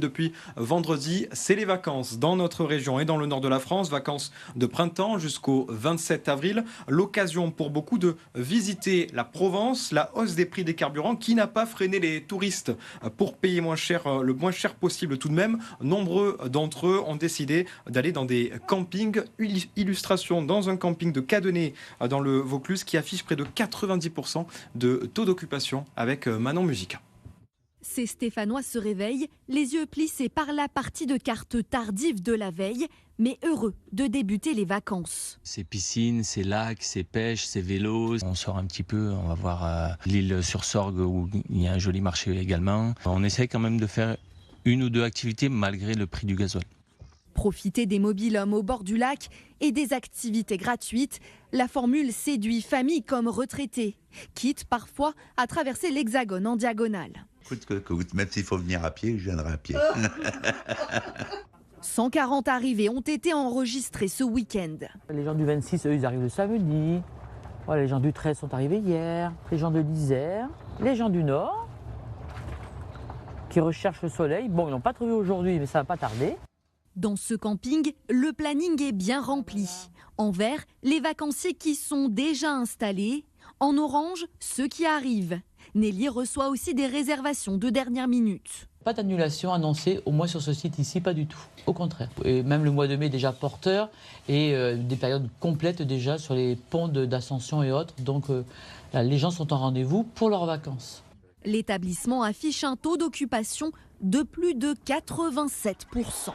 Depuis vendredi, c'est les vacances dans notre région et dans le nord de la France, vacances de printemps jusqu'au 27 avril. L'occasion pour beaucoup de visiter la Provence, la hausse des prix des carburants qui n'a pas freiné les touristes pour payer moins cher, le moins cher possible tout de même. Nombreux d'entre eux ont décidé d'aller dans des campings. Illustration dans un camping de Cadenet dans le Vaucluse qui affiche près de 90% de taux d'occupation avec Manon Musica. Ces Stéphanois se réveillent, les yeux plissés par la partie de cartes tardive de la veille, mais heureux de débuter les vacances. C'est piscine, c'est lac, c'est pêche, c'est vélo. On sort un petit peu, on va voir l'île sur Sorgue où il y a un joli marché également. On essaie quand même de faire une ou deux activités malgré le prix du gasoil. Profiter des mobil-hommes au bord du lac et des activités gratuites, la formule séduit familles comme retraités, quitte parfois à traverser l'Hexagone en diagonale. Même s'il faut venir à pied, je viendrai à pied. 140 arrivées ont été enregistrées ce week-end. Les gens du 26, eux, ils arrivent le samedi. Voilà, les gens du 13 sont arrivés hier. Les gens de l'Isère, les gens du Nord, qui recherchent le soleil. Bon, ils n'ont pas trouvé aujourd'hui, mais ça va pas tarder. Dans ce camping, le planning est bien rempli. En vert, les vacanciers qui sont déjà installés. En orange, ceux qui arrivent. Nelly reçoit aussi des réservations de dernière minute. Pas d'annulation annoncée, au moins sur ce site ici, pas du tout. Au contraire. Et même le mois de mai est déjà porteur et des périodes complètes déjà sur les ponts d'Ascension et autres. Donc là, les gens sont en rendez-vous pour leurs vacances. L'établissement affiche un taux d'occupation de plus de 87%.